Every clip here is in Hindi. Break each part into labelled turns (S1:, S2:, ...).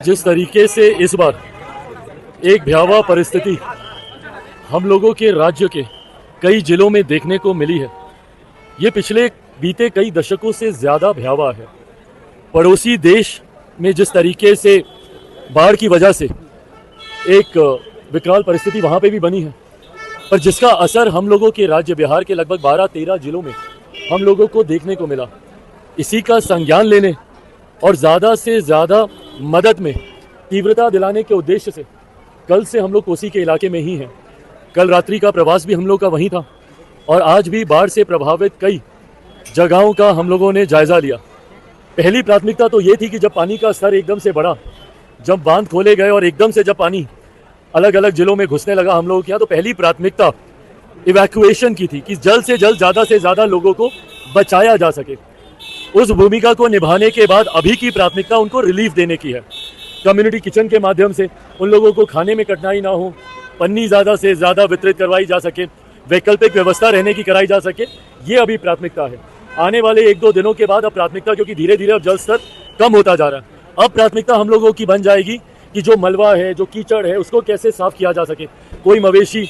S1: जिस तरीके से इस बार एक भयावह परिस्थिति हम लोगों के राज्य के कई जिलों में देखने को मिली है, ये पिछले बीते कई दशकों से ज़्यादा भयावह है। पड़ोसी देश में जिस तरीके से बाढ़ की वजह से एक विकराल परिस्थिति वहाँ पे भी बनी है, पर जिसका असर हम लोगों के राज्य बिहार के लगभग 12-13 जिलों में हम लोगों को देखने को मिला। इसी का संज्ञान लेने और ज़्यादा से ज़्यादा मदद में तीव्रता दिलाने के उद्देश्य से कल से हम लोग कोसी के इलाके में ही हैं। कल रात्रि का प्रवास भी हम लोग का वहीं था और आज भी बाढ़ से प्रभावित कई जगहों का हम लोगों ने जायज़ा लिया। पहली प्राथमिकता तो ये थी कि जब पानी का स्तर एकदम से बढ़ा, जब बांध खोले गए और एकदम से जब पानी अलग अलग जिलों में घुसने लगा हम लोगों के यहाँ, तो पहली प्राथमिकता इवैक्यूएशन की थी कि जल्द से जल्द ज़्यादा से ज़्यादा लोगों को बचाया जा सके। उस भूमिका को निभाने के बाद अभी की प्राथमिकता उनको रिलीफ देने की है। कम्युनिटी किचन के माध्यम से उन लोगों को खाने में कठिनाई ना हो, पन्नी ज़्यादा से ज़्यादा वितरित करवाई जा सके, वैकल्पिक व्यवस्था रहने की कराई जा सके, ये अभी प्राथमिकता है। आने वाले 1-2 दिनों के बाद अब प्राथमिकता, क्योंकि धीरे धीरे अब जल स्तर कम होता जा रहा है, अब प्राथमिकता हम लोगों की बन जाएगी कि जो मलबा है, जो कीचड़ है, उसको कैसे साफ किया जा सके। कोई मवेशी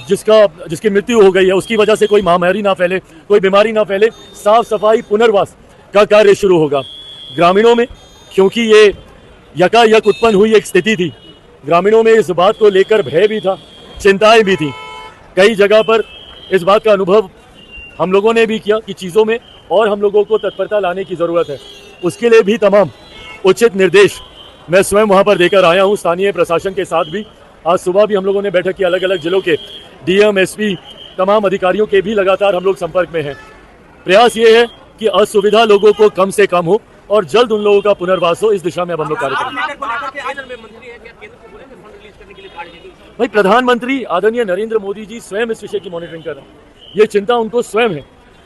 S1: जिसकी मृत्यु हो गई है, उसकी वजह से कोई महामारी ना फैले, कोई बीमारी ना फैले, साफ सफाई पुनर्वास का कार्य शुरू होगा। ग्रामीणों में, क्योंकि ये यकायक उत्पन्न हुई एक स्थिति थी, ग्रामीणों में इस बात को लेकर भय भी था, चिंताएं भी थी। कई जगह पर इस बात का अनुभव हम लोगों ने भी किया कि चीज़ों में और हम लोगों को तत्परता लाने की ज़रूरत है। उसके लिए भी तमाम उचित निर्देश मैं स्वयं वहाँ पर देकर आया हूँ, स्थानीय प्रशासन के साथ भी। आज सुबह भी हम लोगों ने बैठक की, अलग अलग जिलों के डीएम, एसपी, तमाम अधिकारियों के भी लगातार हम लोग संपर्क में हैं। प्रयास ये है कि असुविधा लोगों को कम से कम हो और जल्द उन लोगों का पुनर्वास हो, इस दिशा में अब हम लोग कार्य करेंगे। भाई, प्रधानमंत्री आदरणीय नरेंद्र मोदी जी स्वयं इस विषय की मॉनिटरिंग कर रहे हैं, ये चिंता उनको स्वयं है।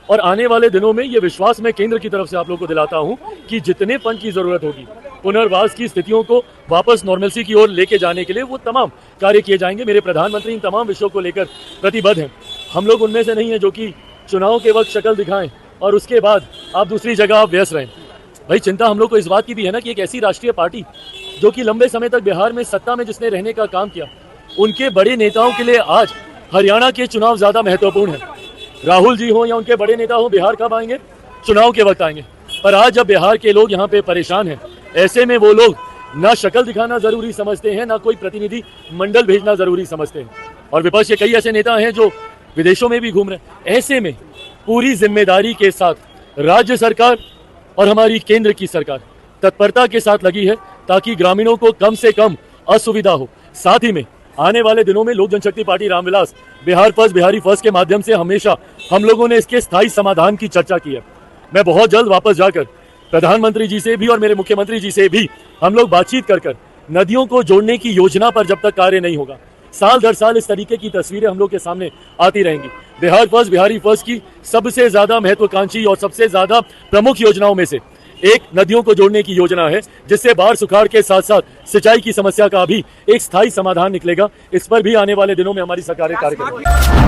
S1: और आने वाले दिनों में ये विश्वास मैं केंद्र की तरफ से आप लोगों को दिलाता हूं कि जितने फंड की जरूरत होगी, पुनर्वास की स्थितियों को वापस नॉर्मलसी की ओर लेके जाने के लिए वो तमाम कार्य किए जाएंगे। मेरे प्रधानमंत्री इन तमाम विषयों को लेकर प्रतिबद्ध हैं। हम लोग उनमें से नहीं है जो कि चुनाव के वक्त शक्ल दिखाएं और उसके बाद आप दूसरी जगह आप व्यस्त रहें। भाई, चिंता हम लोग को इस बात की भी है ना कि एक ऐसी राष्ट्रीय पार्टी जो कि लंबे समय तक बिहार में सत्ता में जिसने रहने का काम किया, उनके बड़े नेताओं के लिए आज हरियाणा के चुनाव ज़्यादा महत्वपूर्ण है। राहुल जी हो या उनके बड़े नेता हो, बिहार कब आएंगे? चुनाव के वक्त आएंगे। पर आज जब बिहार के लोग यहाँ पे परेशान हैं, ऐसे में वो लोग ना शक्ल दिखाना ज़रूरी समझते हैं, ना कोई प्रतिनिधि मंडल भेजना ज़रूरी समझते हैं। और विपक्ष के कई ऐसे नेता हैं जो विदेशों में भी घूम रहे हैं। ऐसे में पूरी जिम्मेदारी के साथ राज्य सरकार और हमारी केंद्र की सरकार तत्परता के साथ लगी है ताकि ग्रामीणों को कम से कम असुविधा हो। साथ ही में आने वाले दिनों में लोक जनशक्ति पार्टी रामविलास बिहार फर्स्ट, बिहारी फर्स्ट के माध्यम से हमेशा हम लोगों ने इसके स्थायी समाधान की चर्चा की है। मैं बहुत जल्द वापस जाकर प्रधानमंत्री जी से भी और मेरे मुख्यमंत्री जी से भी हम लोग बातचीत कर नदियों को जोड़ने की योजना पर जब तक कार्य नहीं होगा, साल दर साल इस तरीके की तस्वीरें हम लोग के सामने आती रहेंगी। बिहार फर्स्ट, बिहारी फर्स्ट की सबसे ज्यादा महत्वाकांक्षी और सबसे ज्यादा प्रमुख योजनाओं में से एक नदियों को जोड़ने की योजना है, जिससे बाढ़ सुखाड़ के साथ साथ सिंचाई की समस्या का भी एक स्थायी समाधान निकलेगा। इस पर भी आने वाले दिनों में हमारी सरकार कार्य करेगी।